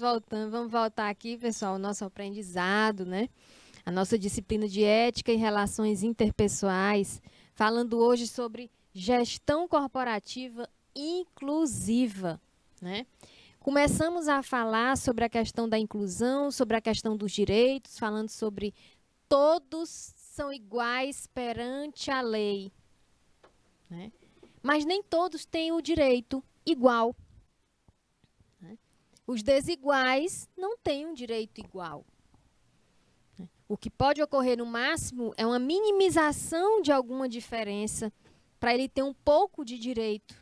voltando. Vamos voltar aqui, pessoal, ao nosso aprendizado, né? A nossa disciplina de ética e relações interpessoais, falando hoje sobre gestão corporativa inclusiva, né? Começamos a falar sobre a questão da inclusão, sobre a questão dos direitos, falando sobre todos são iguais perante a lei, né? Mas nem todos têm o direito igual. Os desiguais não têm um direito igual. O que pode ocorrer no máximo é uma minimização de alguma diferença para ele ter um pouco de direito,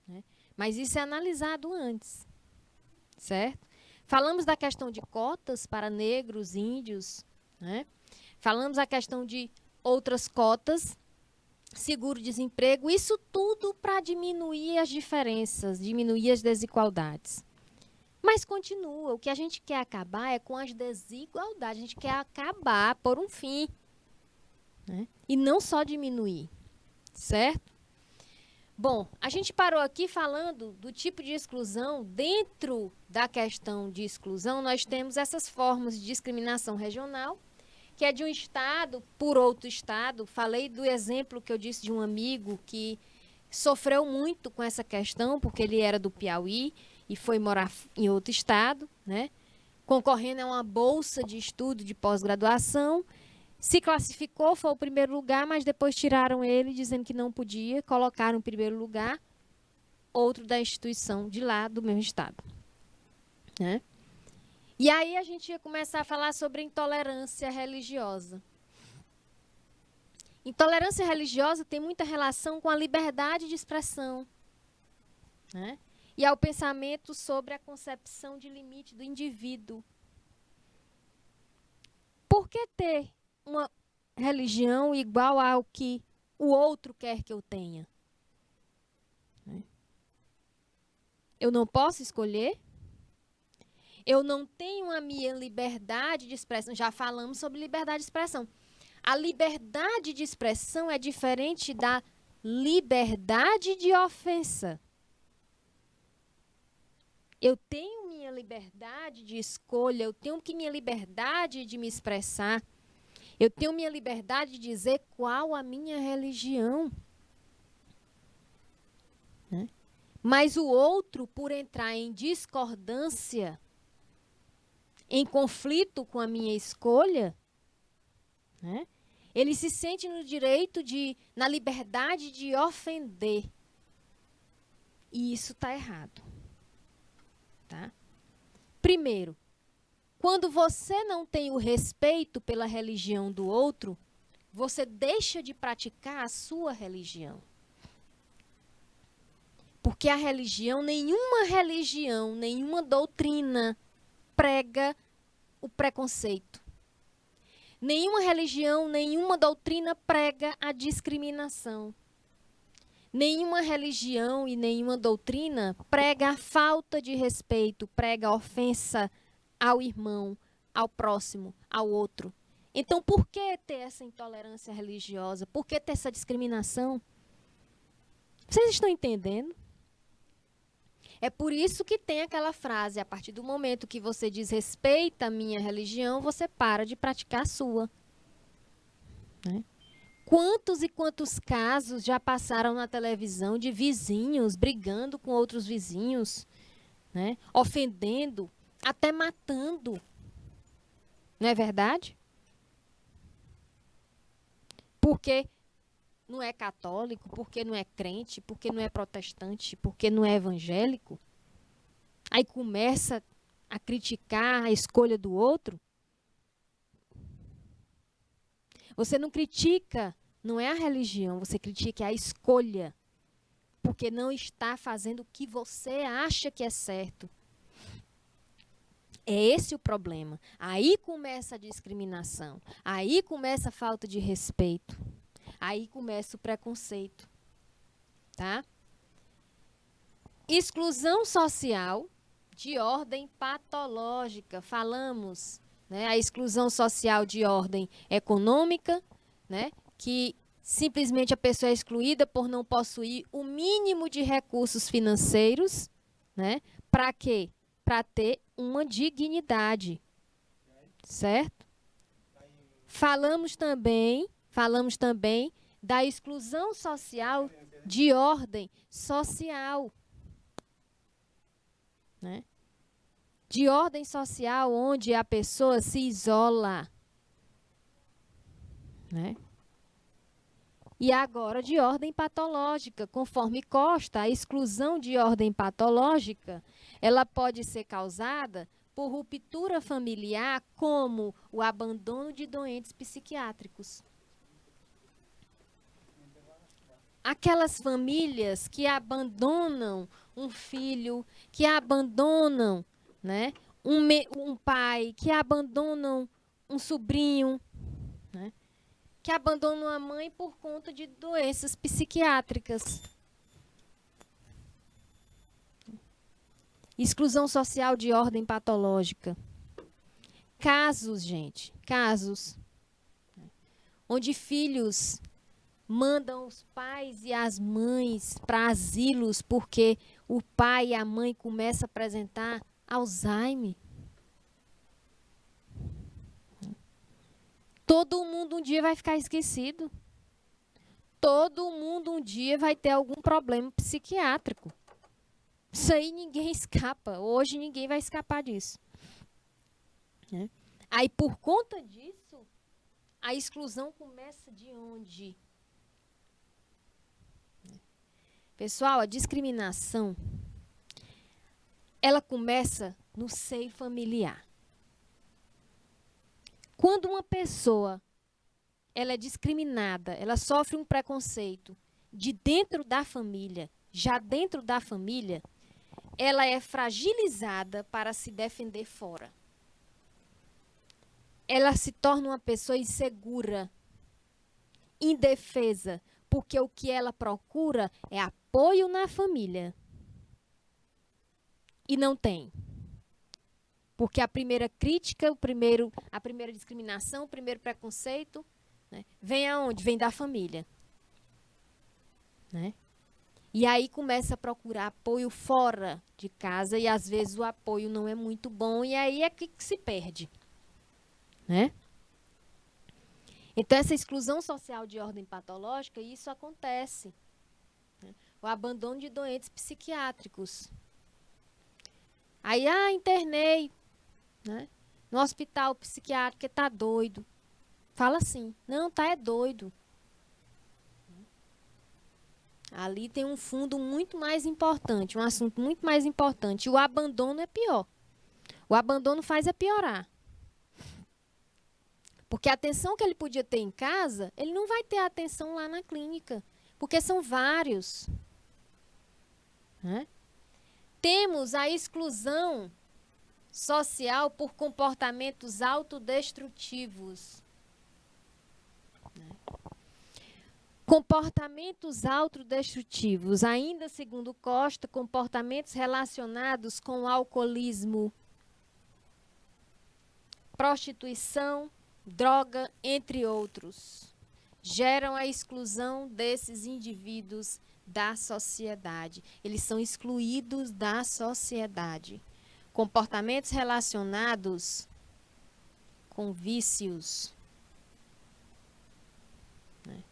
né? Mas isso é analisado antes, certo? Falamos da questão de cotas para negros, índios, né? Falamos a questão de outras cotas, seguro-desemprego, isso tudo para diminuir as diferenças, diminuir as desigualdades. Mas continua, o que a gente quer acabar é com as desigualdades, a gente quer acabar por um fim, né? E não só diminuir, certo? Bom, a gente parou aqui falando do tipo de exclusão. Dentro da questão de exclusão, nós temos essas formas de discriminação regional, que é de um estado por outro estado. Falei do exemplo que eu disse de um amigo que sofreu muito com essa questão, porque ele era do Piauí e foi morar em outro estado, né? Concorrendo a uma bolsa de estudo de pós-graduação, se classificou, foi o primeiro lugar, mas depois tiraram ele, dizendo que não podia, colocaram em primeiro lugar outro da instituição de lá, do mesmo estado, né? E aí a gente ia começar a falar sobre intolerância religiosa. Intolerância religiosa tem muita relação com a liberdade de expressão, né? E ao pensamento sobre a concepção de limite do indivíduo. Por que ter uma religião igual ao que o outro quer que eu tenha? Eu não posso escolher? Eu não tenho a minha liberdade de expressão. Já falamos sobre liberdade de expressão. A liberdade de expressão é diferente da liberdade de ofensa. Eu tenho minha liberdade de escolha, eu tenho minha liberdade de me expressar, eu tenho minha liberdade de dizer qual a minha religião. Né? Mas o outro, por entrar em discordância, em conflito com a minha escolha, né? Ele se sente no direito na liberdade de ofender. E isso está errado. Tá? Primeiro, quando você não tem o respeito pela religião do outro, você deixa de praticar a sua religião. Porque a religião, nenhuma doutrina prega o preconceito. Nenhuma religião, nenhuma doutrina prega a discriminação. Nenhuma religião e nenhuma doutrina prega a falta de respeito, prega a ofensa ao irmão, ao próximo, ao outro. Então, por que ter essa intolerância religiosa? Por que ter essa discriminação? Vocês estão entendendo? É por isso que tem aquela frase, a partir do momento que você desrespeita a minha religião, você para de praticar a sua. Né? Quantos e quantos casos já passaram na televisão de vizinhos brigando com outros vizinhos, né? Ofendendo, até matando. Não é verdade? Porque não é católico, porque não é crente, porque não é protestante, porque não é evangélico. Aí começa a criticar a escolha do outro. Você não critica, não é a religião, você critica a escolha. Porque não está fazendo o que você acha que é certo. É esse o problema. Aí começa a discriminação. Aí começa a falta de respeito. Aí começa o preconceito. Tá? Exclusão social de ordem patológica. Falamos, né? A exclusão social de ordem econômica, né? Que simplesmente a pessoa é excluída por não possuir o mínimo de recursos financeiros, né? Para quê? para ter uma dignidade, certo? Falamos também da exclusão social de ordem social, né? De ordem social onde a pessoa se isola, né? E agora de ordem patológica, conforme Costa, a exclusão de ordem patológica, ela pode ser causada por ruptura familiar, como o abandono de doentes psiquiátricos. Aquelas famílias que abandonam um filho, que abandonam, né, um pai, que abandonam um sobrinho, né, que abandonam a mãe por conta de doenças psiquiátricas. Exclusão social de ordem patológica. Casos, gente, casos onde filhos mandam os pais e as mães para asilos porque o pai e a mãe começam a apresentar Alzheimer. Todo mundo um dia vai ficar esquecido. Todo mundo um dia vai ter algum problema psiquiátrico. Isso aí ninguém escapa. Hoje ninguém vai escapar disso. Né? Aí, por conta disso, a exclusão começa de onde? Pessoal, a discriminação, ela começa no seio familiar. Quando uma pessoa ela é discriminada, ela sofre um preconceito de dentro da família, já dentro da família, ela é fragilizada para se defender fora. Ela se torna uma pessoa insegura, indefesa, porque o que ela procura é apoio na família. E não tem. Porque a primeira crítica, a primeira discriminação, o primeiro preconceito, né, vem aonde? Vem da família. Né? E aí começa a procurar apoio fora de casa e às vezes o apoio não é muito bom e aí é que se perde. Né? Então, essa exclusão social de ordem patológica, isso acontece. Né? O abandono de doentes psiquiátricos. Aí, internei, né, no hospital psiquiátrico, porque tá doido. Fala assim, não, é doido. Ali tem um fundo muito mais importante, um assunto muito mais importante. O abandono é pior. O abandono faz piorar. Porque a atenção que ele podia ter em casa, ele não vai ter a atenção lá na clínica. Porque são vários. Né? Temos a exclusão social por comportamentos autodestrutivos. Né? Comportamentos autodestrutivos, ainda segundo Costa, comportamentos relacionados com alcoolismo, prostituição, droga, entre outros, geram a exclusão desses indivíduos da sociedade. Eles são excluídos da sociedade. Comportamentos relacionados com vícios. Né?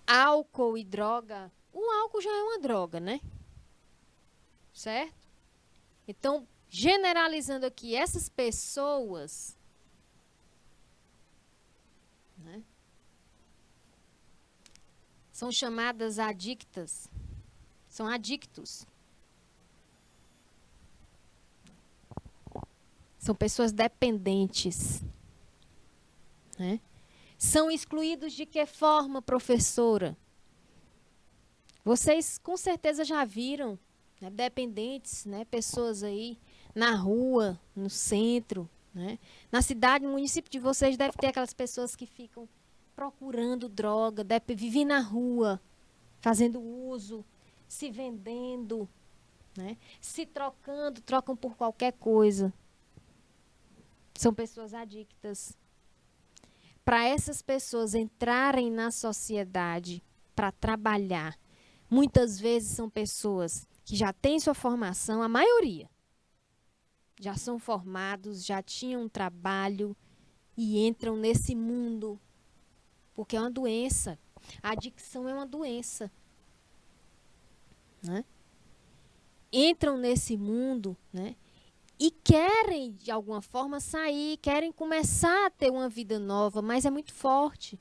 Álcool e droga. O álcool já é uma droga, né? Certo? Então, generalizando aqui, essas pessoas, né, são chamadas adictas. São adictos. São pessoas dependentes. Né? São excluídos de que forma, professora? Vocês com certeza já viram, né, dependentes, né, pessoas aí na rua, no centro, né? Na cidade, no município de vocês deve ter aquelas pessoas que ficam procurando droga, vivem na rua, fazendo uso, se vendendo, né? Se trocam por qualquer coisa. São pessoas adictas. Para essas pessoas entrarem na sociedade para trabalhar, muitas vezes são pessoas que já têm sua formação, a maioria, já são formados, já tinham um trabalho e entram nesse mundo, porque é uma doença. A adicção é uma doença, né? Entram nesse mundo, né? E querem, de alguma forma, sair, querem começar a ter uma vida nova, mas é muito forte.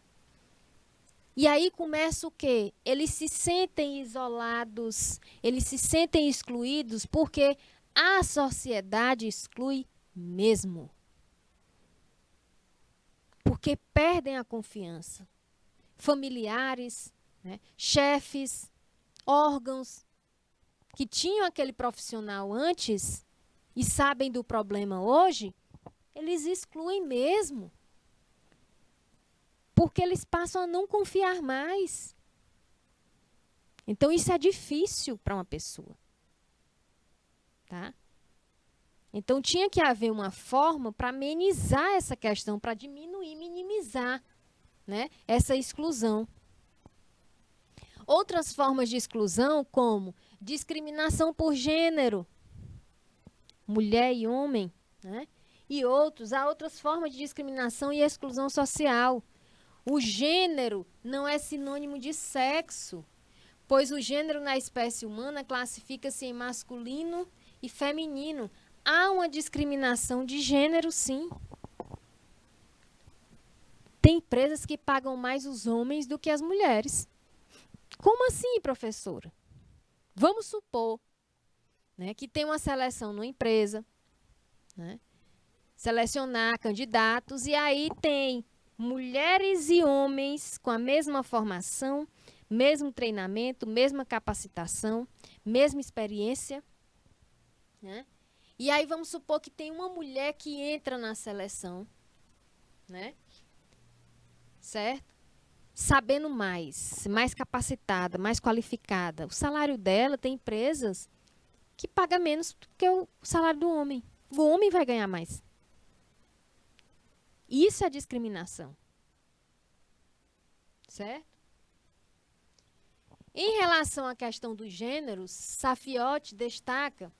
E aí começa o quê? Eles se sentem isolados, eles se sentem excluídos, porque a sociedade exclui mesmo. Porque perdem a confiança. Familiares, né? Chefes, órgãos que tinham aquele profissional antes e sabem do problema hoje, eles excluem mesmo. Porque eles passam a não confiar mais. Então, isso é difícil para uma pessoa. Tá? Então, tinha que haver uma forma para amenizar essa questão, para diminuir, minimizar, né, essa exclusão. Outras formas de exclusão, como discriminação por gênero, mulher e homem, né? E há outras formas de discriminação e exclusão social. O gênero não é sinônimo de sexo, pois o gênero na espécie humana classifica-se em masculino e feminino. Há uma discriminação de gênero, sim. Tem empresas que pagam mais os homens do que as mulheres. Como assim, professora? Vamos supor, né, que tem uma seleção numa empresa, né, selecionar candidatos, e aí tem mulheres e homens com a mesma formação, mesmo treinamento, mesma capacitação, mesma experiência, né? E aí vamos supor que tem uma mulher que entra na seleção, né? Certo? Sabendo mais capacitada, mais qualificada. O salário dela, tem empresas que pagam menos do que o salário do homem. O homem vai ganhar mais. Isso é discriminação. Certo? Em relação à questão dos gêneros, Safiotti destaca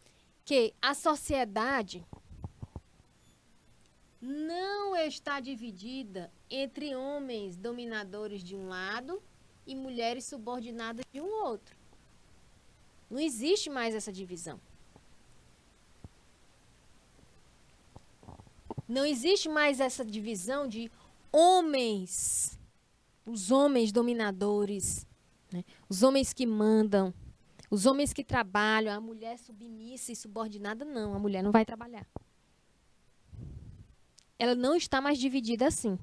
que a sociedade não está dividida entre homens dominadores de um lado e mulheres subordinadas de um outro. Não existe mais essa divisão. Não existe mais essa divisão de homens, os homens dominadores, né? Os homens que mandam, os homens que trabalham, a mulher submissa e subordinada, não, a mulher não vai trabalhar. Ela não está mais dividida assim.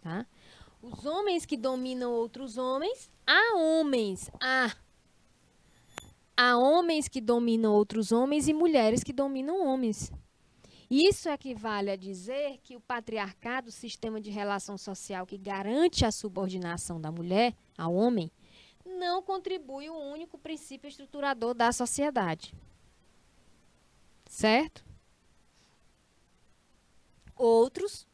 Tá? Os homens que dominam outros homens, há homens que dominam outros homens e mulheres que dominam homens. Isso equivale a dizer que o patriarcado, o sistema de relação social que garante a subordinação da mulher ao homem, não contribui o único princípio estruturador da sociedade. Certo? Outros,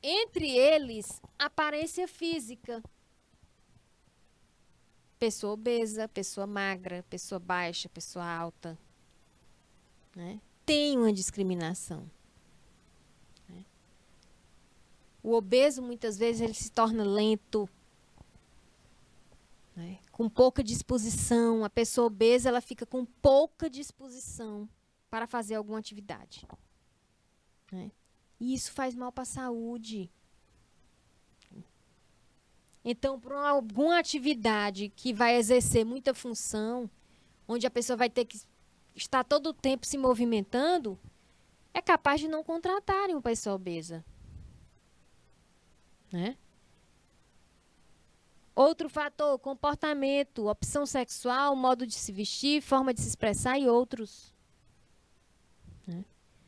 entre eles, aparência física. Pessoa obesa, pessoa magra, pessoa baixa, pessoa alta. Né? Tem uma discriminação. Né? O obeso, muitas vezes, ele se torna lento, né? Com pouca disposição. A pessoa obesa, ela fica com pouca disposição para fazer alguma atividade. Né? E isso faz mal para a saúde. Então, para alguma atividade que vai exercer muita função, onde a pessoa vai ter que estar todo o tempo se movimentando, é capaz de não contratarem uma pessoa obesa. Né? Outro fator, comportamento, opção sexual, modo de se vestir, forma de se expressar e outros. Né?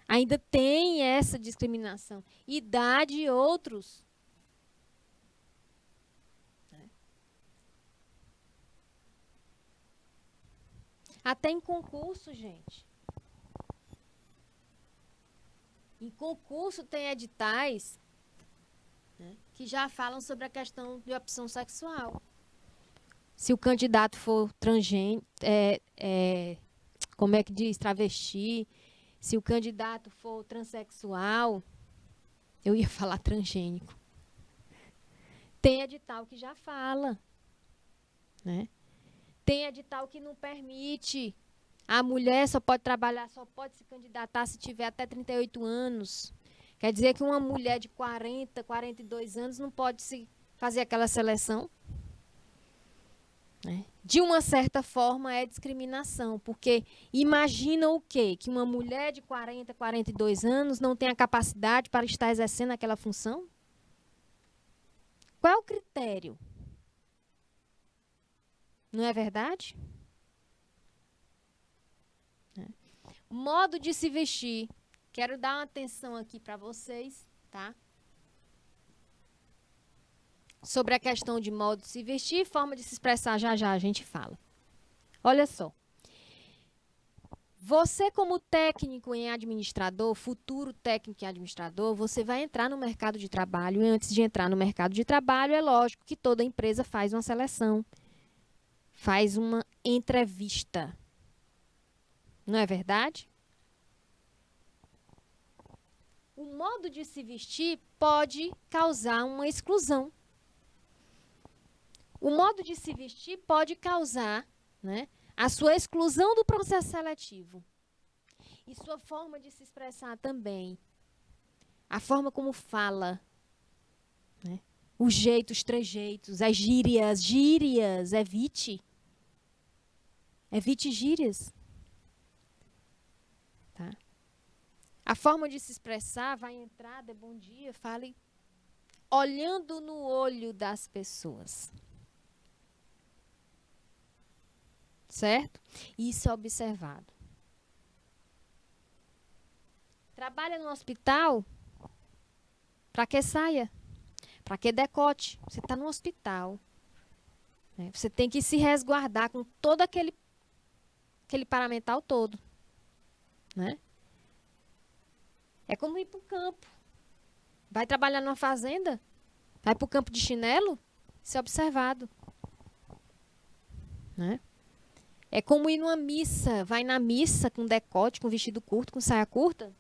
Ainda tem essa discriminação. Idade e outros. Até em concurso, gente. Em concurso tem editais, né, que já falam sobre a questão de opção sexual. se o candidato for transgênero, como é que diz, travesti, se o candidato for transexual, eu ia falar transgênico. Tem edital que já fala, né? Tem edital que não permite. A mulher só pode trabalhar, só pode se candidatar se tiver até 38 anos. Quer dizer que uma mulher de 40, 42 anos não pode se fazer aquela seleção? Né? De uma certa forma é discriminação, porque imagina o quê? Que uma mulher de 40, 42 anos não tem a capacidade para estar exercendo aquela função? Qual é o critério? Não é verdade? Modo de se vestir. Quero dar uma atenção aqui para vocês, tá? Sobre a questão de modo de se vestir e forma de se expressar, já já a gente fala. Olha só. Você, como técnico em administrador, futuro técnico em administrador, você vai entrar no mercado de trabalho. E antes de entrar no mercado de trabalho, é lógico que toda empresa faz uma seleção, faz uma entrevista. Não é verdade? O modo de se vestir pode causar uma exclusão. O modo de se vestir pode causar, né, a sua exclusão do processo seletivo. E sua forma de se expressar também. A forma como fala. Né? O jeito, os trejeitos, as gírias. Gírias, evite. Evite gírias. Tá? A forma de se expressar, vai entrar, dê bom dia, fale olhando no olho das pessoas. Certo? Isso é observado. Trabalha no hospital? Para que saia? Para que decote? Você está no hospital. Né? Você tem que se resguardar com todo aquele paramental todo. Né? É como ir para o campo. Vai trabalhar numa fazenda? Vai para o campo de chinelo? Isso é observado. Né? É como ir numa missa. Vai na missa com decote, com vestido curto, com saia curta?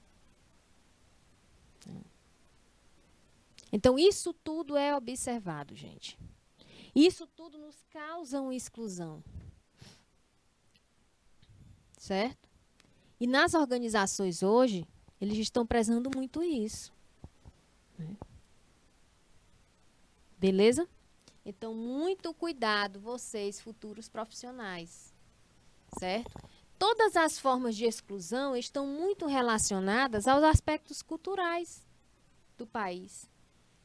Então, isso tudo é observado, gente. Isso tudo nos causa uma exclusão. Certo? E nas organizações hoje, eles estão prezando muito isso. Beleza? Então, muito cuidado, vocês, futuros profissionais. Certo? Todas as formas de exclusão estão muito relacionadas aos aspectos culturais do país,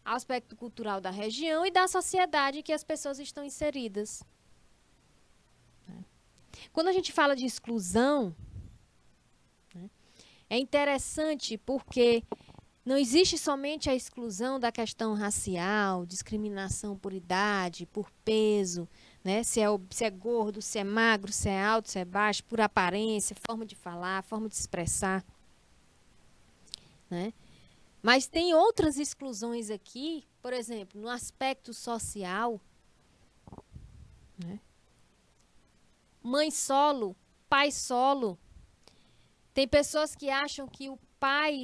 ao aspecto cultural da região e da sociedade em que as pessoas estão inseridas. Quando a gente fala de exclusão, é interessante porque não existe somente a exclusão da questão racial, discriminação por idade, por peso, né? Se é gordo, se é magro, se é alto, se é baixo, por aparência, forma de falar, forma de se expressar. Né? Mas tem outras exclusões aqui, por exemplo, no aspecto social. Né? Mãe solo, pai solo. Tem pessoas que acham que o pai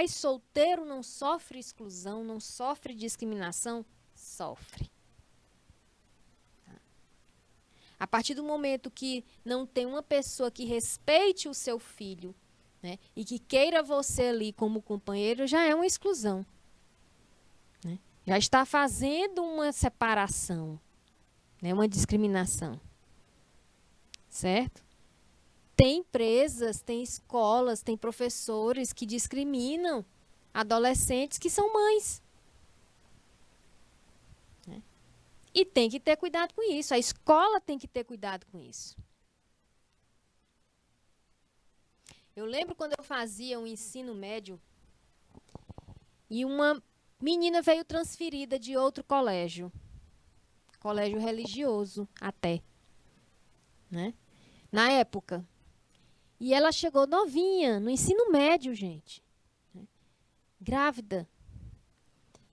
solteiro não sofre exclusão, não sofre discriminação. Sofre. A partir do momento que não tem uma pessoa que respeite o seu filho, né, e que queira você ali como companheiro, já é uma exclusão. Né? Já está fazendo uma separação, né, uma discriminação. Certo? Tem empresas, tem escolas, tem professores que discriminam adolescentes que são mães. Né? E tem que ter cuidado com isso. A escola tem que ter cuidado com isso. Eu lembro quando eu fazia um ensino médio e uma menina veio transferida de outro colégio religioso até, né? Na época. E ela chegou novinha, no ensino médio, gente. Né? Grávida.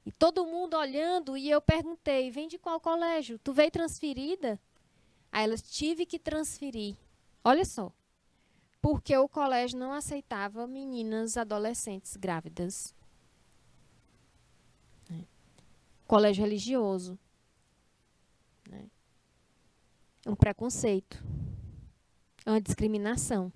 E todo mundo olhando, e eu perguntei, vem de qual colégio? Tu veio transferida? Aí elas, tive que transferir. Olha só. Porque o colégio não aceitava meninas adolescentes grávidas. Colégio religioso. É um preconceito. É uma discriminação.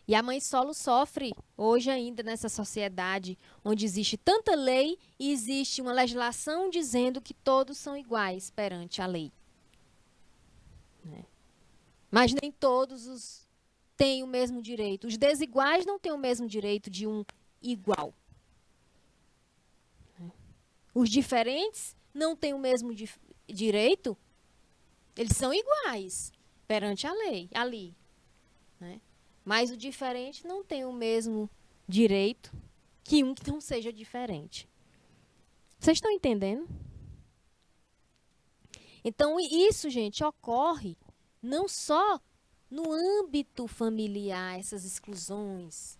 E a mãe solo sofre hoje ainda nessa sociedade onde existe tanta lei e existe uma legislação dizendo que todos são iguais perante a lei. Mas nem todos têm o mesmo direito. Os desiguais não têm o mesmo direito de um igual. Os diferentes não têm o mesmo direito. Eles são iguais perante a lei, ali. Né? Mas o diferente não tem o mesmo direito que um que não seja diferente. Vocês estão entendendo? Então, isso, gente, ocorre não só no âmbito familiar, essas exclusões,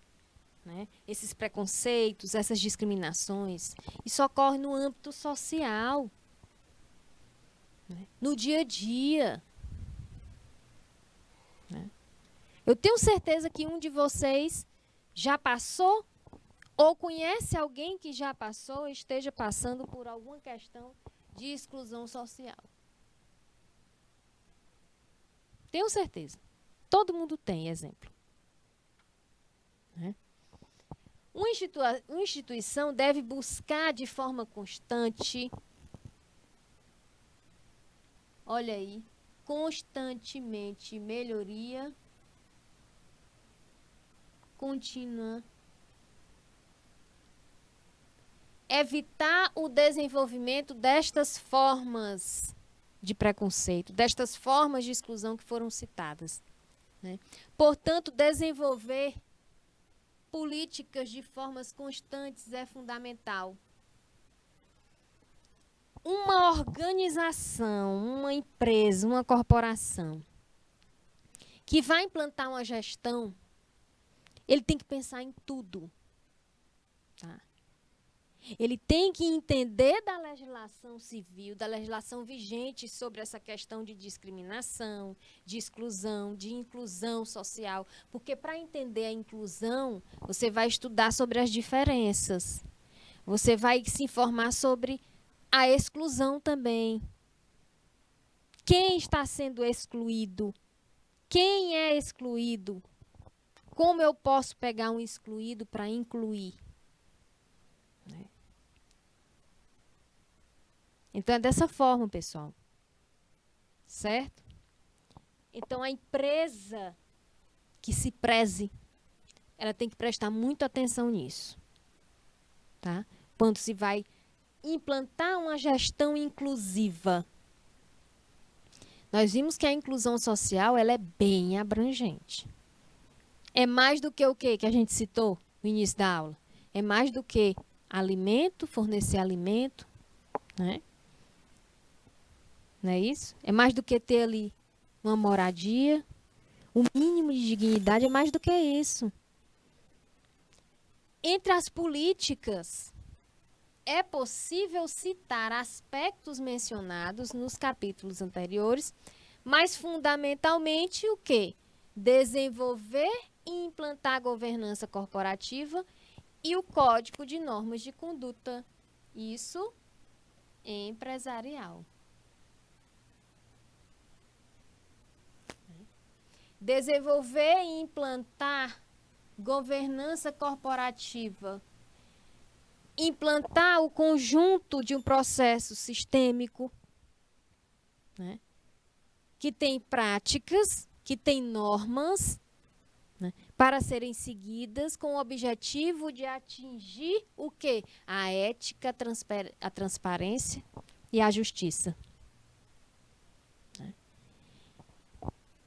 né? Esses preconceitos, essas discriminações. Isso ocorre no âmbito social, né? No dia a dia. Né? Eu tenho certeza que um de vocês já passou ou conhece alguém que já passou ou esteja passando por alguma questão de exclusão social. Tenho certeza. Todo mundo tem exemplo. Né? Uma instituição deve buscar de forma constante, olha aí, constantemente melhoria contínua, evitar o desenvolvimento destas formas de preconceito, destas formas de exclusão que foram citadas. Né? Portanto, desenvolver políticas de formas constantes é fundamental. Uma organização, uma empresa, uma corporação que vai implantar uma gestão, ele tem que pensar em tudo. Tá? Ele tem que entender da legislação civil, da legislação vigente sobre essa questão de discriminação, de exclusão, de inclusão social. Porque para entender a inclusão, você vai estudar sobre as diferenças. Você vai se informar sobre a exclusão também. Quem está sendo excluído? Quem é excluído? Como eu posso pegar um excluído para incluir? Então, é dessa forma, pessoal. Certo? Então, a empresa que se preze, ela tem que prestar muita atenção nisso. Tá? Quando se vai implantar uma gestão inclusiva. Nós vimos que a inclusão social ela é bem abrangente. É mais do que o quê que a gente citou no início da aula? É mais do que alimento, fornecer alimento, né? Não é isso? É mais do que ter ali uma moradia. O mínimo de dignidade é mais do que isso. Entre as políticas, é possível citar aspectos mencionados nos capítulos anteriores, mas fundamentalmente o quê? Desenvolver e implantar a governança corporativa e o código de normas de conduta. Isso empresarial. Desenvolver e implantar governança corporativa. Implantar o conjunto de um processo sistêmico, né? Que tem práticas, que tem normas, né? Para serem seguidas com o objetivo de atingir o quê? A ética, a transparência e a justiça.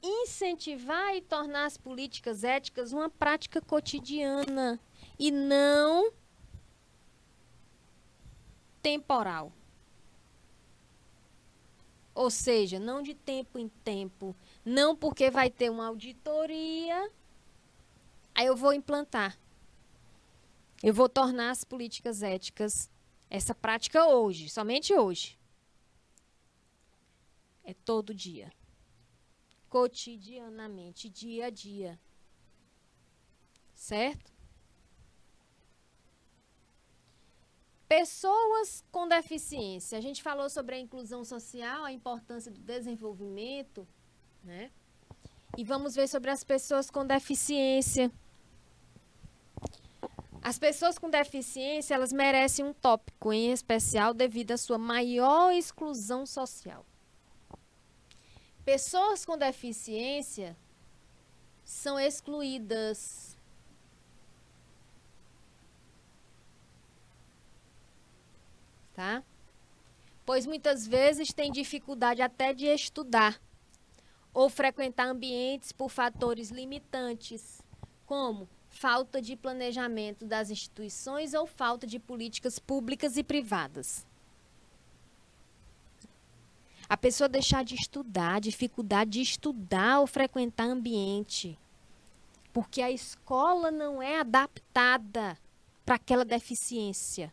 Incentivar e tornar as políticas éticas uma prática cotidiana e não temporal. Ou seja, não de tempo em tempo, não porque vai ter uma auditoria, aí eu vou implantar. Eu vou tornar as políticas éticas essa prática hoje, somente hoje. É todo dia. Cotidianamente, dia a dia. Certo? Pessoas com deficiência. A gente falou sobre a inclusão social, a importância do desenvolvimento, né? E vamos ver sobre as pessoas com deficiência. As pessoas com deficiência, elas merecem um tópico em especial devido à sua maior exclusão social. Pessoas com deficiência são excluídas. Tá? Pois muitas vezes têm dificuldade até de estudar ou frequentar ambientes por fatores limitantes, como falta de planejamento das instituições ou falta de políticas públicas e privadas. A pessoa deixar de estudar, dificuldade de estudar ou frequentar ambiente, porque a escola não é adaptada para aquela deficiência.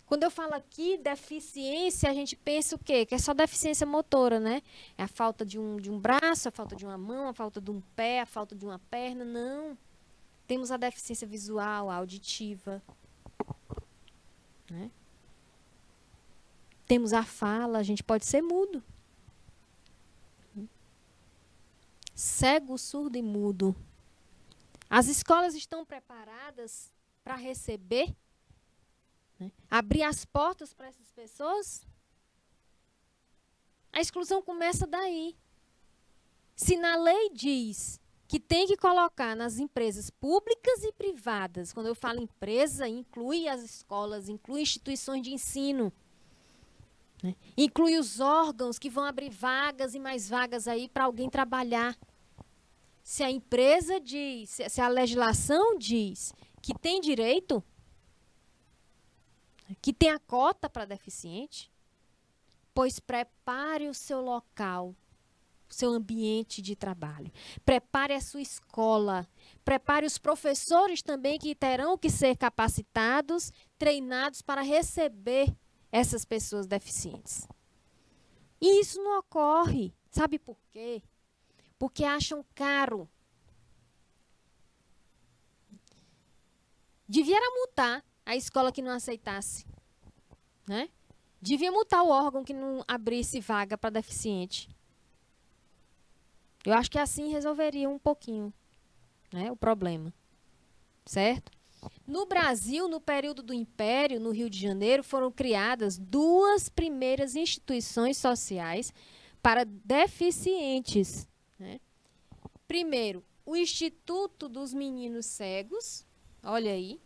Quando eu falo aqui deficiência, a gente pensa o quê? Que é só deficiência motora, né? É a falta de um braço, a falta de uma mão, a falta de um pé, a falta de uma perna. Não. Temos a deficiência visual, a auditiva. Né? Temos a fala, a gente pode ser mudo. Cego, surdo e mudo. As escolas estão preparadas para receber, né? Abrir as portas para essas pessoas? A exclusão começa daí. Se na lei diz que tem que colocar nas empresas públicas e privadas, quando eu falo empresa, inclui as escolas, inclui instituições de ensino, né? Inclui os órgãos que vão abrir vagas e mais vagas aí para alguém trabalhar. Se a empresa diz, se a legislação diz que tem direito, que tem a cota para deficiente, pois prepare o seu local, o seu ambiente de trabalho. Prepare a sua escola. Prepare os professores também que terão que ser capacitados, treinados para receber essas pessoas deficientes. E isso não ocorre. Sabe por quê? Porque acham caro. Devia multar a escola que não aceitasse, né? Devia multar o órgão que não abrisse vaga para deficiente. Eu acho que assim resolveria um pouquinho, né, o problema. Certo? No Brasil, no período do Império, no Rio de Janeiro, foram criadas 2 primeiras instituições sociais para deficientes. Né? Primeiro, o Instituto dos Meninos Cegos, olha aí,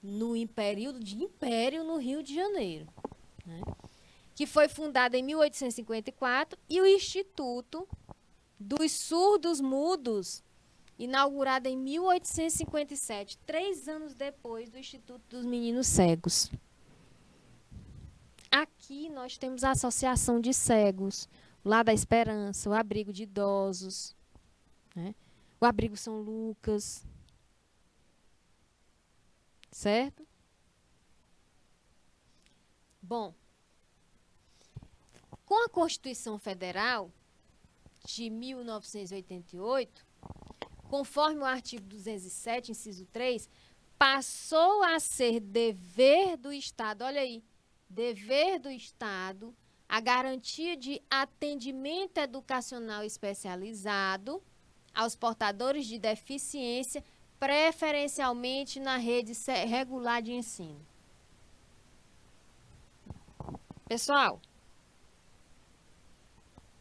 no período de Império no Rio de Janeiro, né? Que foi fundado em 1854, e o Instituto dos Surdos Mudos, inaugurado em 1857, 3 anos depois do Instituto dos Meninos Cegos. Aqui nós temos a Associação de Cegos, o Lar da Esperança, o Abrigo de Idosos, né? O Abrigo São Lucas. Certo? Bom, com a Constituição Federal de 1988, conforme o artigo 207, inciso 3, passou a ser dever do Estado, olha aí, dever do Estado, a garantia de atendimento educacional especializado aos portadores de deficiência, preferencialmente na rede regular de ensino. Pessoal,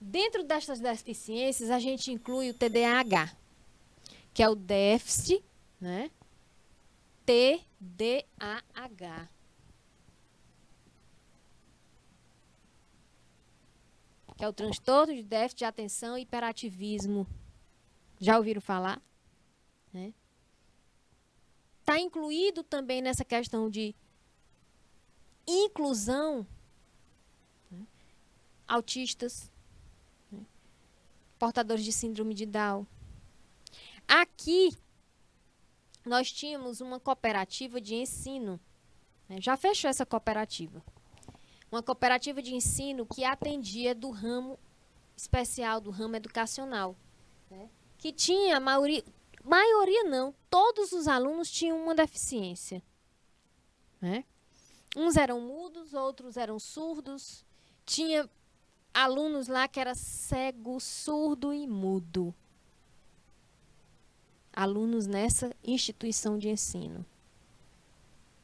dentro destas deficiências, a gente inclui o TDAH, que é o déficit, né? TDAH. Que é o transtorno de déficit de atenção e hiperativismo. Já ouviram falar? Né? Está incluído também nessa questão de inclusão, né? Autistas, né? Portadores de síndrome de Down. Aqui, nós tínhamos uma cooperativa de ensino, né? Já fechou essa cooperativa. Uma cooperativa de ensino que atendia do ramo especial, do ramo educacional, né? Que tinha, maioria não, todos os alunos tinham uma deficiência, né? Uns eram mudos, outros eram surdos. Tinha alunos lá que era cego, surdo e mudo. Alunos nessa instituição de ensino,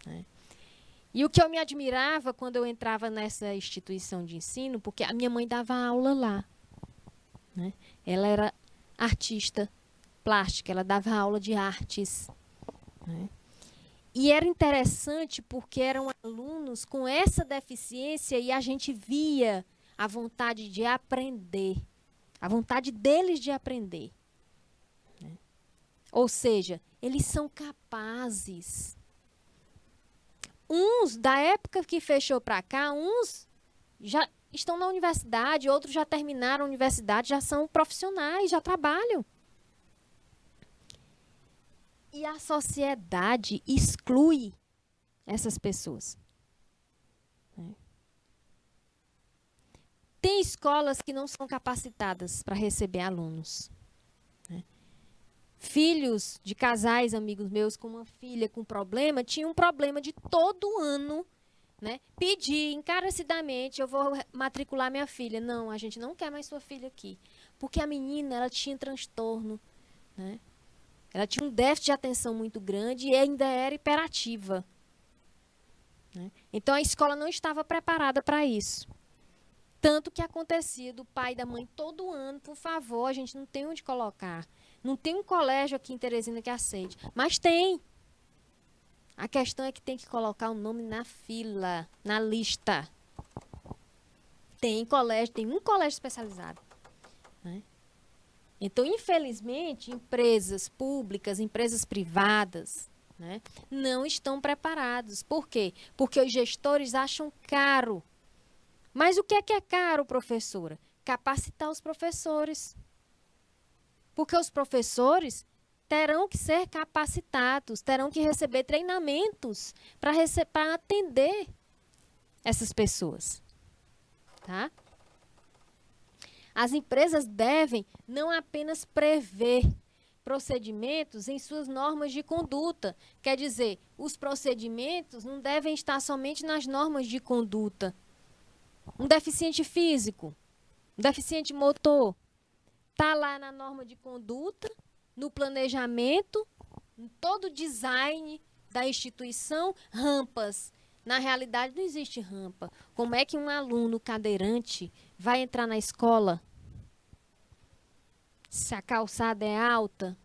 né? E o que eu me admirava quando eu entrava nessa instituição de ensino, porque a minha mãe dava aula lá, né? Ela era artista plástica, ela dava aula de artes, né? E era interessante porque eram alunos com essa deficiência e a gente via a vontade de aprender, a vontade deles de aprender, né? Ou seja, eles são capazes. Uns, da época que fechou para cá, uns já estão na universidade, outros já terminaram a universidade, já são profissionais, já trabalham. E a sociedade exclui essas pessoas, né? Tem escolas que não são capacitadas para receber alunos, né? Filhos de casais, amigos meus, com uma filha com problema, tinham um problema de todo ano, né, pedir encarecidamente, eu vou matricular minha filha. Não, a gente não quer mais sua filha aqui. Porque a menina, ela tinha transtorno, né? Ela tinha um déficit de atenção muito grande e ainda era hiperativa, né? Então, a escola não estava preparada para isso. Tanto que acontecia do pai e da mãe todo ano, por favor, a gente não tem onde colocar. Não tem um colégio aqui em Teresina que aceite. Mas tem. A questão é que tem que colocar o nome na fila, na lista. Tem colégio, tem um colégio especializado, né? Então, infelizmente, empresas públicas, empresas privadas, né, não estão preparados. Por quê? Porque os gestores acham caro. Mas o que é caro, professora? Capacitar os professores. Porque os professores terão que ser capacitados, terão que receber treinamentos para atender essas pessoas, tá? As empresas devem não apenas prever procedimentos em suas normas de conduta. Quer dizer, os procedimentos não devem estar somente nas normas de conduta. Um deficiente físico, um deficiente motor, está lá na norma de conduta, no planejamento, em todo o design da instituição, rampas. Na realidade, não existe rampa. Como é que um aluno cadeirante vai entrar na escola se a calçada é alta?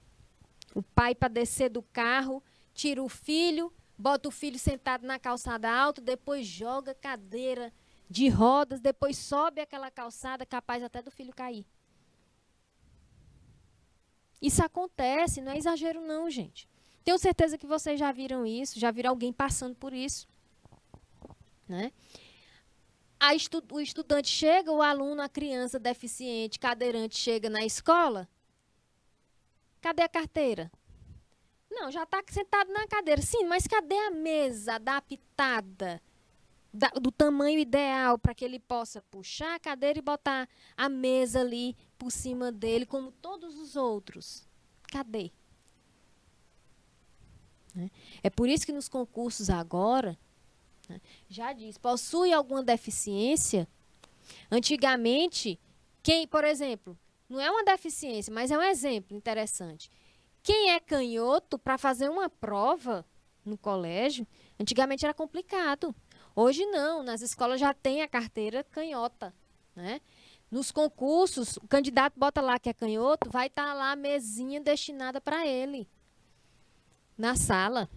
O pai, para descer do carro, tira o filho, bota o filho sentado na calçada alta, depois joga cadeira de rodas, depois sobe aquela calçada, capaz até do filho cair. Isso acontece, não é exagero não, gente. Tenho certeza que vocês já viram isso, já viram alguém passando por isso, né? O estudante chega, o aluno, a criança deficiente, cadeirante, chega na escola. Cadê a carteira? Não, já está sentado na cadeira. Sim, mas cadê a mesa adaptada, do tamanho ideal para que ele possa puxar a cadeira e botar a mesa ali por cima dele, como todos os outros? Cadê? É por isso que nos concursos agora, né, já diz, possui alguma deficiência. Antigamente, por exemplo, não é uma deficiência, mas é um exemplo interessante. Quem é canhoto, para fazer uma prova no colégio, antigamente era complicado. Hoje não, nas escolas já tem a carteira canhota, né? Nos concursos, o candidato bota lá que é canhoto, vai estar lá a mesinha destinada para ele, na sala.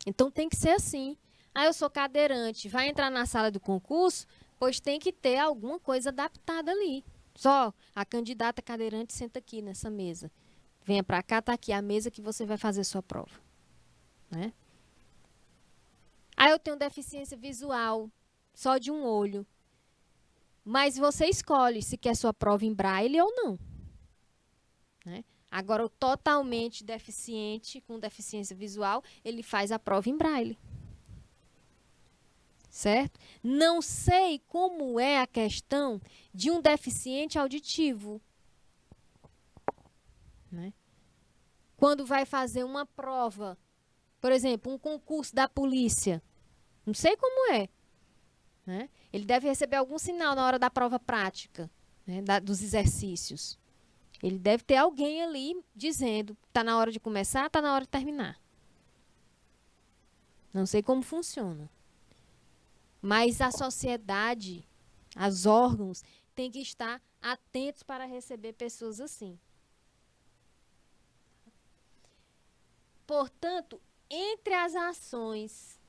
Então tem que ser assim. Ah, eu sou cadeirante, vai entrar na sala do concurso, pois tem que ter alguma coisa adaptada ali. Só a candidata cadeirante senta aqui nessa mesa. Venha para cá, está aqui a mesa que você vai fazer sua prova, né? Ah, eu tenho deficiência visual, só de um olho. Mas você escolhe se quer sua prova em braille ou não, né? Agora, o totalmente deficiente, com deficiência visual, ele faz a prova em braille. Certo? Não sei como é a questão de um deficiente auditivo. Né? Quando vai fazer uma prova, por exemplo, um concurso da polícia, não sei como é. Né? Ele deve receber algum sinal na hora da prova prática, né? Dos exercícios. Ele deve ter alguém ali dizendo, está na hora de começar, está na hora de terminar. Não sei como funciona. Mas a sociedade, os órgãos, têm que estar atentos para receber pessoas assim. Portanto, entre as ações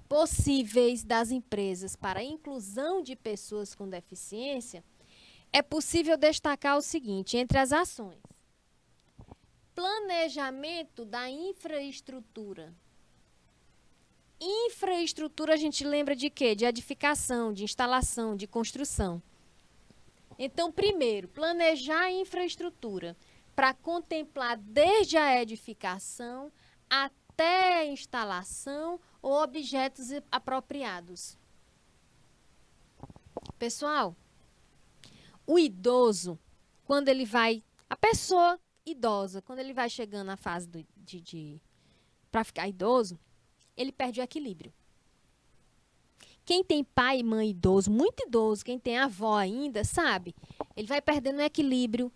possíveis das empresas para a inclusão de pessoas com deficiência, é possível destacar o seguinte, entre as ações: planejamento da infraestrutura. Infraestrutura a gente lembra de quê? De edificação, de instalação, de construção. Então, primeiro, planejar a infraestrutura para contemplar desde a edificação até a instalação ou objetos apropriados. Pessoal, o idoso, quando ele vai, a pessoa idosa, quando ele vai chegando na fase para ficar idoso, ele perde o equilíbrio. Quem tem pai e mãe idoso, muito idoso, quem tem avó ainda, sabe? Ele vai perdendo o equilíbrio,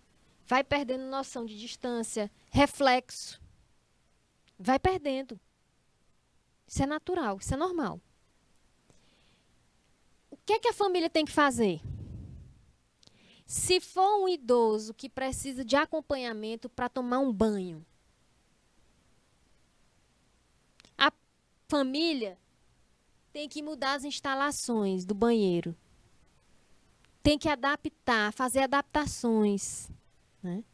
vai perdendo noção de distância, reflexo. Vai perdendo. Isso é natural, isso é normal. O que é que a família tem que fazer? Se for um idoso que precisa de acompanhamento para tomar um banho, a família tem que mudar as instalações do banheiro. Tem que adaptar, fazer adaptações. Né?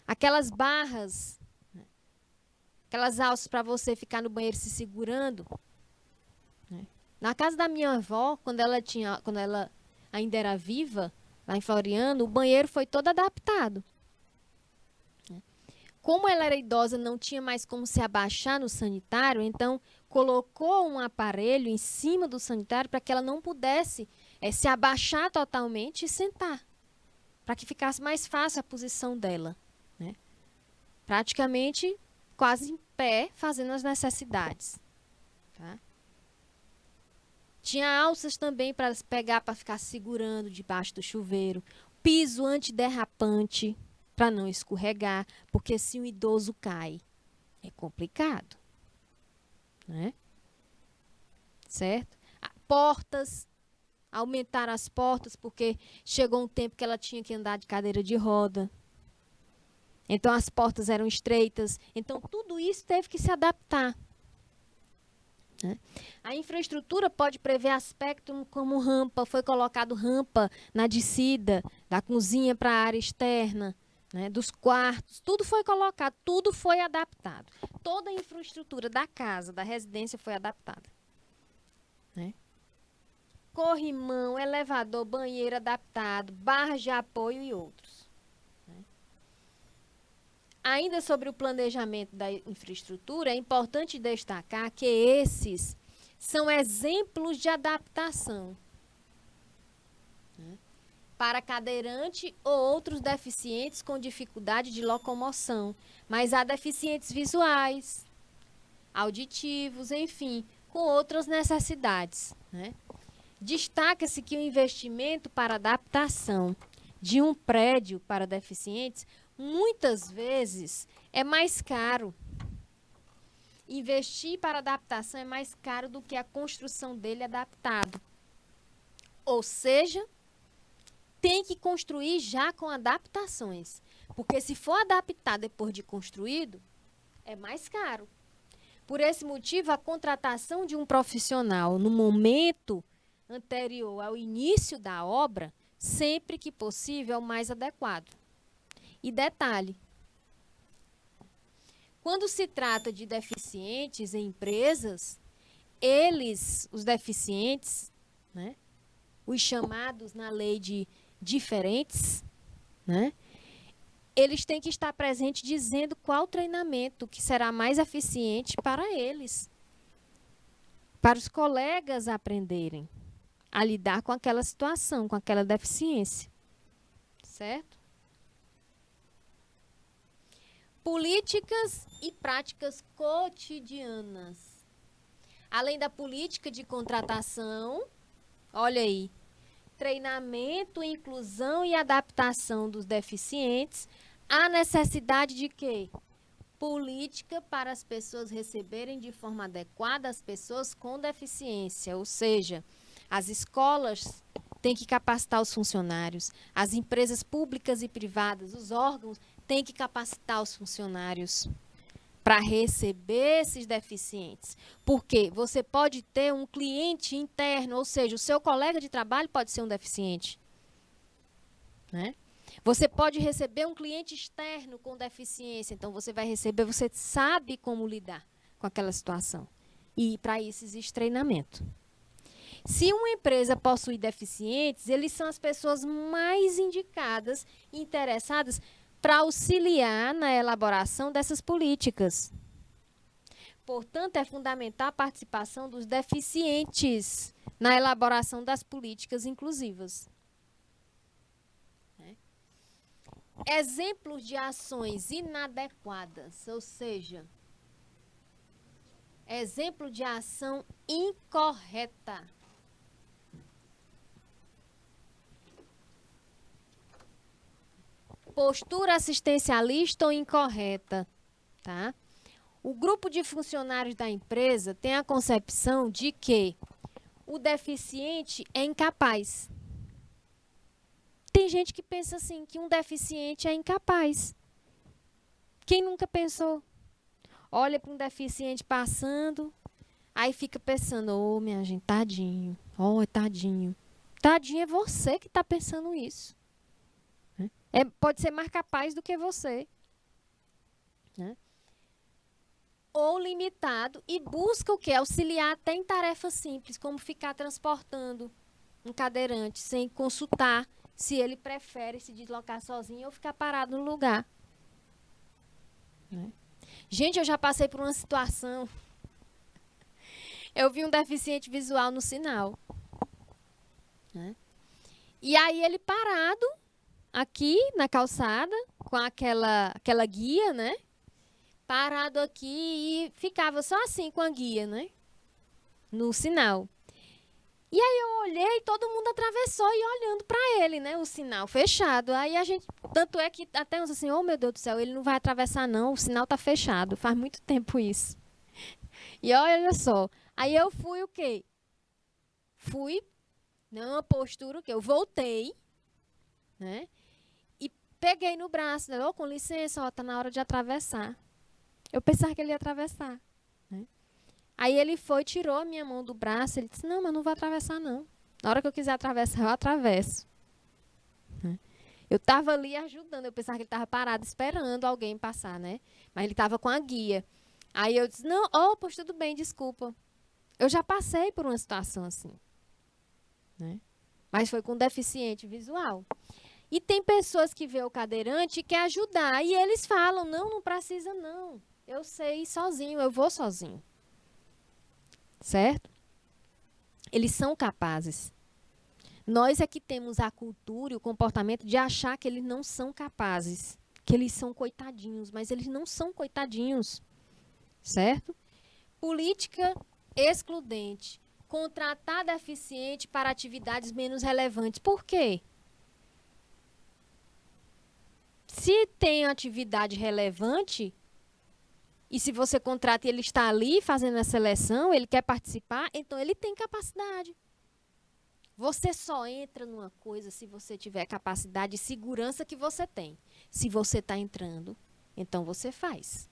Aquelas barras, né? Aquelas alças para você ficar no banheiro se segurando. Né? Na casa da minha avó, quando ela ainda era viva, lá em Floriano, o banheiro foi todo adaptado. Como ela era idosa, não tinha mais como se abaixar no sanitário, então colocou um aparelho em cima do sanitário para que ela não pudesse se abaixar totalmente e sentar, para que ficasse mais fácil a posição dela. Né? Praticamente quase em pé, fazendo as necessidades. Tá? Tinha alças também para pegar, para ficar segurando debaixo do chuveiro, piso antiderrapante, para não escorregar, porque se um idoso cai, é complicado. Né? Certo? Portas, aumentar as portas, porque chegou um tempo que ela tinha que andar de cadeira de roda. Então, as portas eram estreitas. Então, tudo isso teve que se adaptar. Né? A infraestrutura pode prever aspectos como rampa, foi colocado rampa na descida da cozinha para a área externa. Né, dos quartos, tudo foi colocado, tudo foi adaptado. Toda a infraestrutura da casa, da residência foi adaptada. Né? Corrimão, elevador, banheiro adaptado, barras de apoio e outros. Né? Ainda sobre o planejamento da infraestrutura, é importante destacar que esses são exemplos de adaptação. Né? Para cadeirante ou outros deficientes com dificuldade de locomoção, mas há deficientes visuais, auditivos, enfim, com outras necessidades. Né? Destaca-se que o investimento para adaptação de um prédio para deficientes, muitas vezes, é mais caro. Investir para adaptação é mais caro do que a construção dele adaptado. Ou seja, tem que construir já com adaptações. Porque se for adaptar depois de construído, é mais caro. Por esse motivo, a contratação de um profissional no momento anterior ao início da obra, sempre que possível, é o mais adequado. E detalhe, quando se trata de deficientes em empresas, os deficientes, né, os chamados na lei de diferentes, né, eles têm que estar presentes dizendo qual treinamento que será mais eficiente para eles, para os colegas aprenderem a lidar com aquela situação, com aquela deficiência. Certo? Políticas e práticas cotidianas. Além da política de contratação, olha aí, treinamento, inclusão e adaptação dos deficientes, há necessidade de quê? Política para as pessoas receberem de forma adequada as pessoas com deficiência, ou seja, as escolas têm que capacitar os funcionários, as empresas públicas e privadas, os órgãos têm que capacitar os funcionários para receber esses deficientes. Porque você pode ter um cliente interno, ou seja, o seu colega de trabalho pode ser um deficiente. Né? Você pode receber um cliente externo com deficiência, então você vai receber, você sabe como lidar com aquela situação. E para isso existe treinamento. Se uma empresa possui deficientes, eles são as pessoas mais indicadas e interessadas para auxiliar na elaboração dessas políticas. Portanto, é fundamental a participação dos deficientes na elaboração das políticas inclusivas. Exemplos de ações inadequadas, ou seja, exemplo de ação incorreta. Postura assistencialista ou incorreta, tá? O grupo de funcionários da empresa tem a concepção de que o deficiente é incapaz. Tem gente que pensa assim, que um deficiente é incapaz. Quem nunca pensou? Olha para um deficiente passando, aí fica pensando, ô, minha gente, tadinho, tadinho. Tadinho é você que está pensando isso. Pode ser mais capaz do que você. Né? Ou limitado e busca o quê? Auxiliar até em tarefas simples, como ficar transportando um cadeirante sem consultar se ele prefere se deslocar sozinho ou ficar parado no lugar. Né? Gente, eu já passei por uma situação. Eu vi um deficiente visual no sinal. Né? E aí ele parado aqui na calçada, com aquela guia, né? Parado aqui e ficava só assim com a guia, né? No sinal. E aí eu olhei, todo mundo atravessou e olhando para ele, né? O sinal fechado. Aí a gente, tanto é que até uns assim, oh meu Deus do céu, ele não vai atravessar não, o sinal tá fechado. Faz muito tempo isso. E olha só, aí eu fui o quê? Fui numa postura que eu voltei, né? Peguei no braço, né? Com licença, tá na hora de atravessar. Eu pensava que ele ia atravessar. Né? Aí ele foi, tirou a minha mão do braço, ele disse, não, mas não vou atravessar, não. Na hora que eu quiser atravessar, eu atravesso. Né? Eu estava ali ajudando, eu pensava que ele estava parado, esperando alguém passar, né? Mas ele estava com a guia. Aí eu disse, não, pois tudo bem, desculpa. Eu já passei por uma situação assim. Né? Mas foi com deficiente visual. E tem pessoas que vê o cadeirante e quer ajudar. E eles falam, não precisa não. Eu sei sozinho, eu vou sozinho. Certo? Eles são capazes. Nós é que temos a cultura e o comportamento de achar que eles não são capazes. Que eles são coitadinhos, mas eles não são coitadinhos. Certo? Política excludente. Contratar deficiente para atividades menos relevantes. Por quê? Se tem atividade relevante, e se você contrata e ele está ali fazendo a seleção, ele quer participar, então ele tem capacidade. Você só entra numa coisa se você tiver capacidade e segurança que você tem. Se você está entrando, então você faz.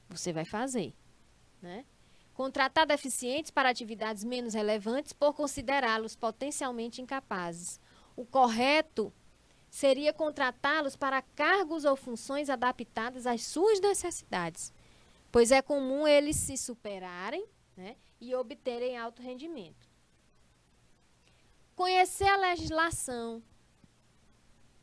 Você vai fazer. Né? Contratar deficientes para atividades menos relevantes por considerá-los potencialmente incapazes. O correto seria contratá-los para cargos ou funções adaptadas às suas necessidades, pois é comum eles se superarem, né, e obterem alto rendimento. Conhecer a legislação.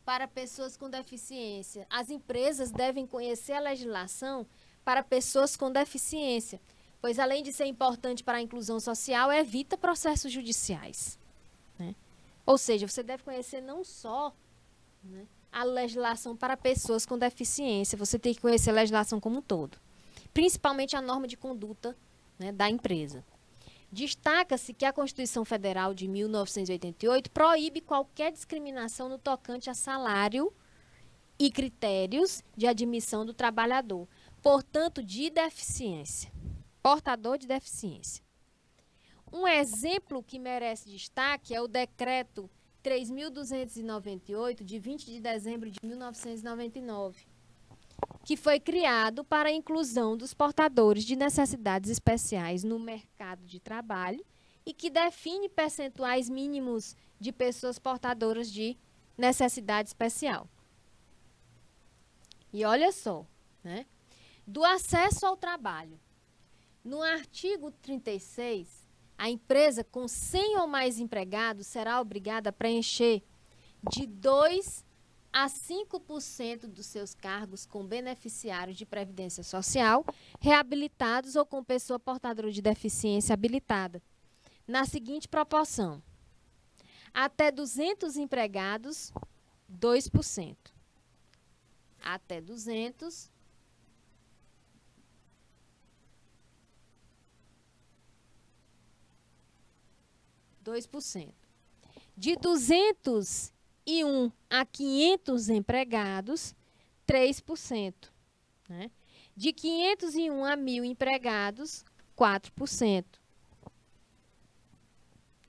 para pessoas com deficiência. As empresas devem conhecer a legislação para pessoas com deficiência, pois, além de ser importante para a inclusão social, evita processos judiciais, né? Ou seja, você deve conhecer não só, né, a legislação para pessoas com deficiência, você tem que conhecer a legislação como um todo, principalmente a norma de conduta, né, da empresa. Destaca-se que a Constituição Federal de 1988 proíbe qualquer discriminação no tocante a salário e critérios de admissão do trabalhador, portanto, de deficiência, portador de deficiência. Um exemplo que merece destaque é o Decreto 3.298, de 20 de dezembro de 1999, que foi criado para a inclusão dos portadores de necessidades especiais no mercado de trabalho e que define percentuais mínimos de pessoas portadoras de necessidade especial. E olha só, né? Do acesso ao trabalho. No artigo 36, a empresa com 100 ou mais empregados será obrigada a preencher de 2 a 5% dos seus cargos com beneficiários de previdência social, reabilitados ou com pessoa portadora de deficiência habilitada, na seguinte proporção: até 200 empregados, 2%. Até 200, 2%. De 201 a 500 empregados, 3%. Né? De 501 a 1.000 empregados, 4%.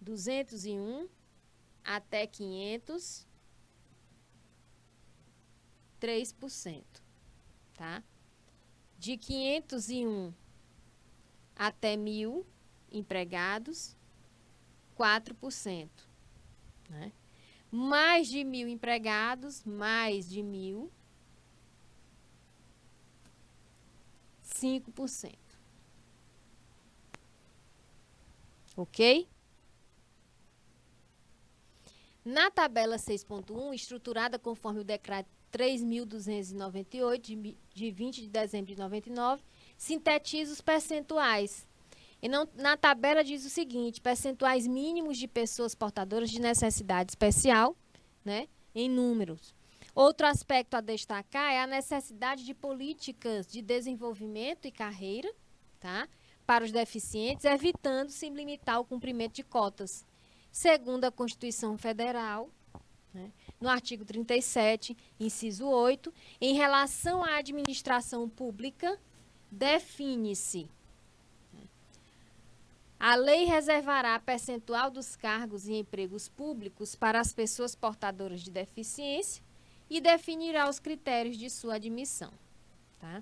201 até 500, 3%. Tá? De 501 até 1.000 empregados, 4%. Né? Mais de 1.000 empregados, mais de 1.000, 5%. Ok? Na tabela 6.1, estruturada conforme o decreto 3.298, de 20 de dezembro de 99, sintetiza os percentuais. E na tabela diz o seguinte: percentuais mínimos de pessoas portadoras de necessidade especial, né, em números. Outro aspecto a destacar é a necessidade de políticas de desenvolvimento e carreira, tá, para os deficientes, evitando se limitar ao cumprimento de cotas. Segundo a Constituição Federal, né, no artigo 37, inciso 8, em relação à administração pública, define-se: a lei reservará percentual dos cargos e empregos públicos para as pessoas portadoras de deficiência e definirá os critérios de sua admissão. Tá?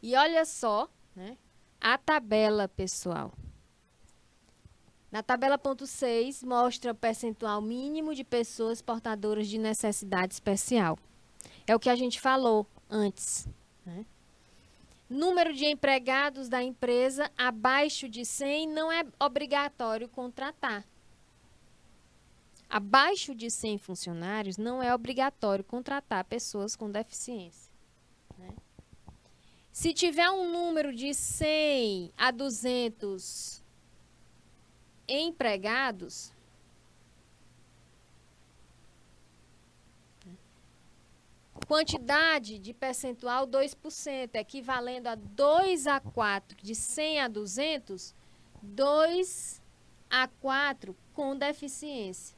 E olha só, né, a tabela, pessoal. Na tabela ponto 6, mostra o percentual mínimo de pessoas portadoras de necessidade especial. É o que a gente falou antes, né? Número de empregados da empresa abaixo de 100 não é obrigatório contratar. Abaixo de 100 funcionários não é obrigatório contratar pessoas com deficiência, né? Se tiver um número de 100 a 200 empregados, quantidade de percentual 2%, equivalendo a 2 a 4, de 100 a 200, 2 a 4 com deficiência.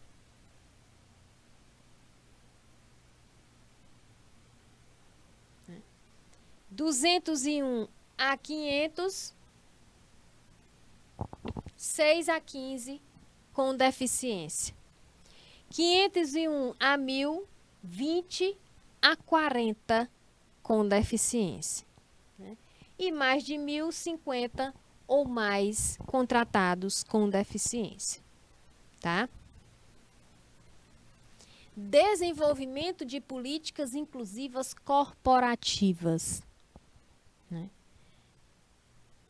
Né? 201 a 500, 6 a 15 com deficiência. 501 a 1.000, 20 a 40 com deficiência. Né? E mais de 1.000, 50 ou mais contratados com deficiência. Tá? Desenvolvimento de políticas inclusivas corporativas. Né?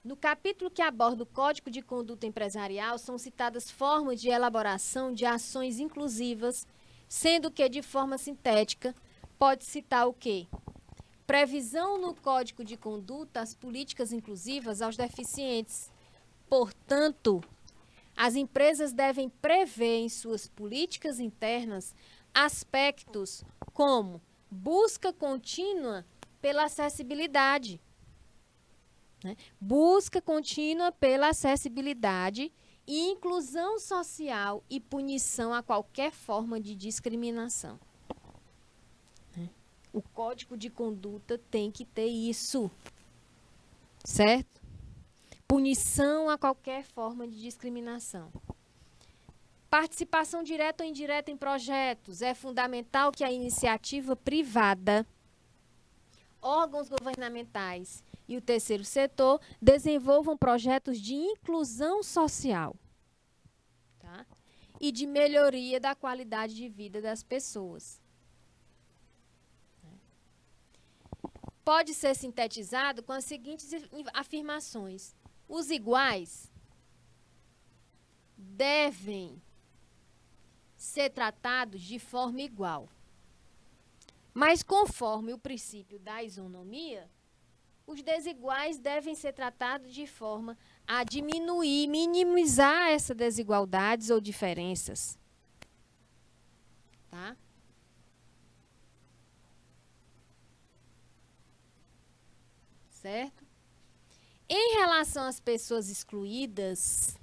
No capítulo que aborda o Código de Conduta Empresarial, são citadas formas de elaboração de ações inclusivas, sendo que, de forma sintética, pode citar o quê? Previsão no Código de Conduta às políticas inclusivas aos deficientes. Portanto, as empresas devem prever em suas políticas internas aspectos como busca contínua pela acessibilidade, né? Busca contínua pela acessibilidade e inclusão social e punição a qualquer forma de discriminação. O Código de Conduta tem que ter isso, certo? Punição a qualquer forma de discriminação. Participação direta ou indireta em projetos. É fundamental que a iniciativa privada, órgãos governamentais e o terceiro setor desenvolvam projetos de inclusão social, tá? E de melhoria da qualidade de vida das pessoas. Pode ser sintetizado com as seguintes afirmações. Os iguais devem ser tratados de forma igual. Mas, conforme o princípio da isonomia, os desiguais devem ser tratados de forma a diminuir, minimizar essas desigualdades ou diferenças. Tá? Certo? Em relação às pessoas excluídas,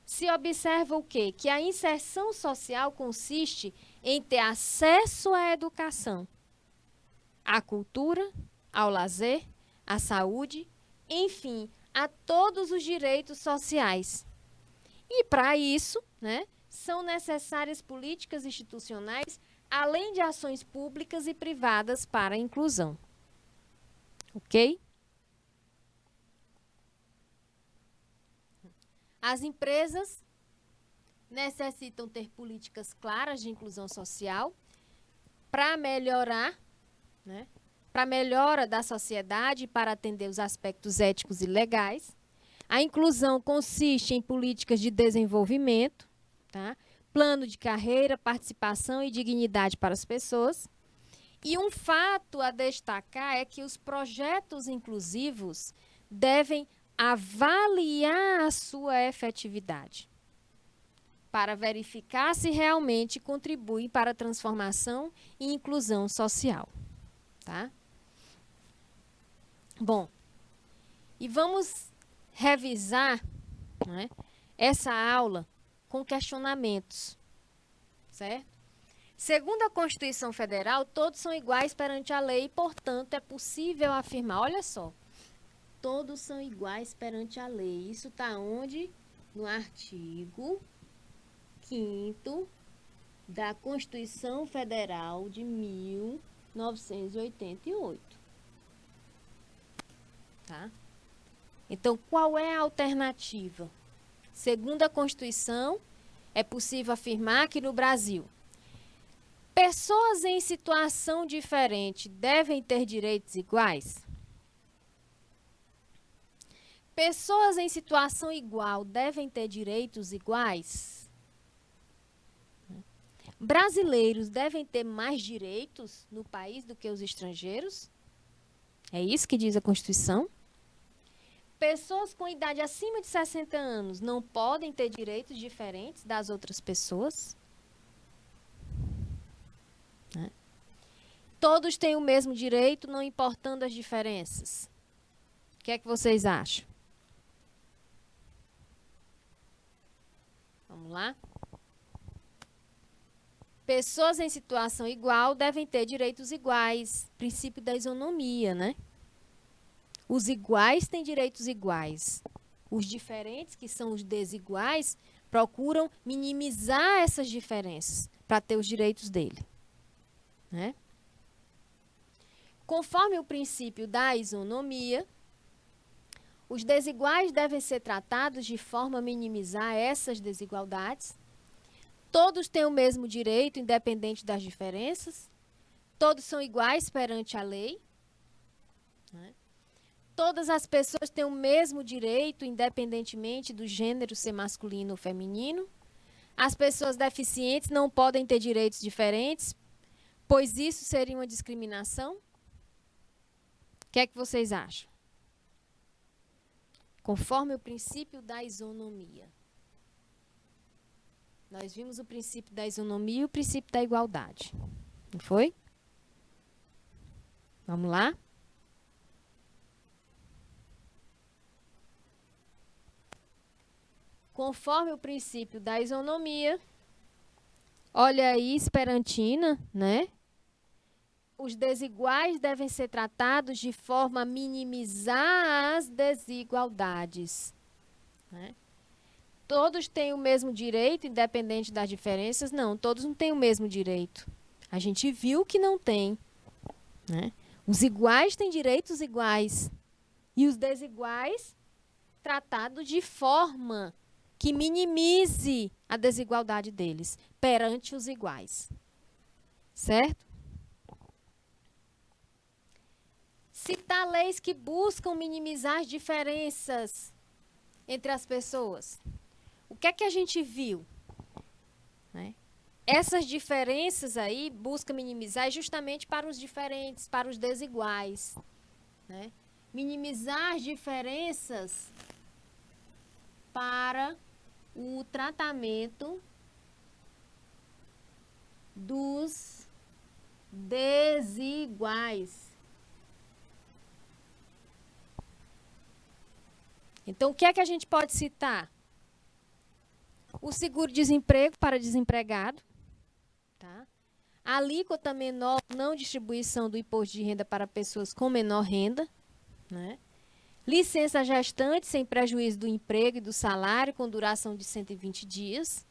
se observa o quê? Que a inserção social consiste em ter acesso à educação, à cultura, ao lazer, à saúde, enfim, a todos os direitos sociais. E para isso, né, são necessárias políticas institucionais, além de ações públicas e privadas para a inclusão. Ok? As empresas necessitam ter políticas claras de inclusão social para melhorar, né, para a melhora da sociedade e para atender os aspectos éticos e legais. A inclusão consiste em políticas de desenvolvimento, tá? Plano de carreira, participação e dignidade para as pessoas. E um fato a destacar é que os projetos inclusivos devem avaliar a sua efetividade para verificar se realmente contribuem para a transformação e inclusão social. Tá? Bom, e vamos revisar, né, essa aula com questionamentos, certo? Segundo a Constituição Federal, todos são iguais perante a lei e, portanto, é possível afirmar, olha só, todos são iguais perante a lei. Isso está onde? No artigo 5º da Constituição Federal de 1988. Tá? Então, qual é a alternativa? Segundo a Constituição, é possível afirmar que no Brasil, pessoas em situação diferente devem ter direitos iguais? Pessoas em situação igual devem ter direitos iguais? Brasileiros devem ter mais direitos no país do que os estrangeiros? É isso que diz a Constituição? Pessoas com idade acima de 60 anos não podem ter direitos diferentes das outras pessoas? Todos têm o mesmo direito, não importando as diferenças. O que é que vocês acham? Vamos lá? Pessoas em situação igual devem ter direitos iguais. Princípio da isonomia, né? Os iguais têm direitos iguais. Os diferentes, que são os desiguais, procuram minimizar essas diferenças para ter os direitos dele, né? Conforme o princípio da isonomia, os desiguais devem ser tratados de forma a minimizar essas desigualdades. Todos têm o mesmo direito, independente das diferenças. Todos são iguais perante a lei, né? Todas as pessoas têm o mesmo direito, independentemente do gênero ser masculino ou feminino. As pessoas deficientes não podem ter direitos diferentes, pois isso seria uma discriminação? O que é que vocês acham? Conforme o princípio da isonomia. Nós vimos o princípio da isonomia e o princípio da igualdade. Não foi? Vamos lá? Conforme o princípio da isonomia, olha aí, esperantina, né? Os desiguais devem ser tratados de forma a minimizar as desigualdades, né? Todos têm o mesmo direito, independente das diferenças? Não, todos não têm o mesmo direito. A gente viu que não tem, né? Os iguais têm direitos iguais e os desiguais tratados de forma que minimize a desigualdade deles perante os iguais. Certo? Citar leis que buscam minimizar as diferenças entre as pessoas. O que é que a gente viu? Né? Essas diferenças aí busca minimizar justamente para os diferentes, para os desiguais. Né? Minimizar as diferenças para o tratamento dos desiguais. Então, o que é que a gente pode citar? O seguro-desemprego para desempregado, tá? A alíquota menor, não distribuição do imposto de renda para pessoas com menor renda, né? Licença gestante sem prejuízo do emprego e do salário, com duração de 120 dias.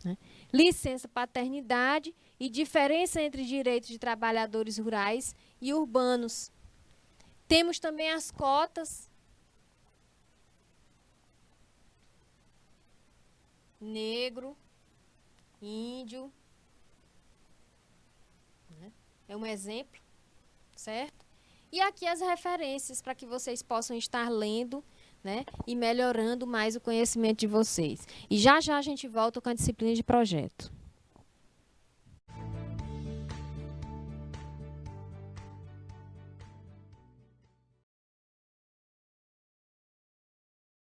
Né? Licença paternidade e diferença entre direitos de trabalhadores rurais e urbanos. Temos também as cotas. Negro, índio. Né? É um exemplo, certo? E aqui as referências para que vocês possam estar lendo, né, e melhorando mais o conhecimento de vocês. E já já a gente volta com a disciplina de projeto.